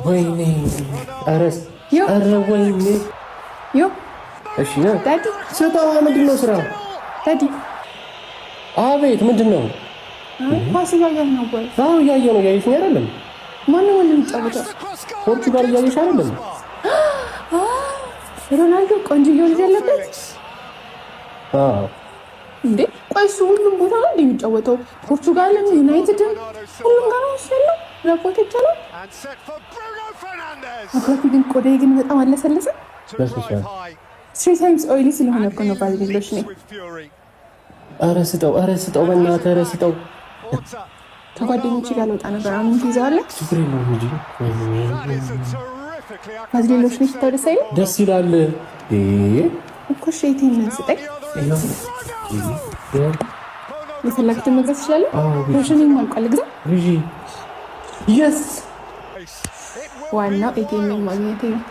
ወይኔ አረስ አረ ወይኔ ዮ እሺ ነው ዳዲ ስታው ምንድን ነው ስራ ዳዲ አቤት ምንድን ነው ኳስ እያየሁ ነው ወይ አዎ እያየሁ ነው ያይሽ አይደለም ማነው የሚጫወተው ፖርቹጋል እያየሽ አይደለም ሮናልዶ ቆንጆ ይሆን ያለበት እንዴ ቆይሱ ሁሉም ቦታ ነው የሚጫወተው ፖርቹጋልም ዩናይትድም ሁሉም ጋር ነው ያለው ለቆት ይቻላል አባቴ ግን ቆዳዬ ግን በጣም አለሰለሰ በስሻል 3 times oily ስለሆነ እኮ ነው ባልዲሎሽ ነኝ ኧረ ስጠው በእናትህ ኧረ ስጠው ከጓደኞቼ ጋር ልወጣ ነበር አሁን ትይዘዋለህ ችግር የለውም እንጂ ባልዲሎሽ ነኝ ስታው ደስ አይልም ደስ ይላል እኮ ሼቴን ምን ስጠኝ የፈለግትን መግዛት ትችላለህ ሮሽኒን ማልቋል ግዛ የስ ዋናው ኤቲኤም ማግኘቴ ነው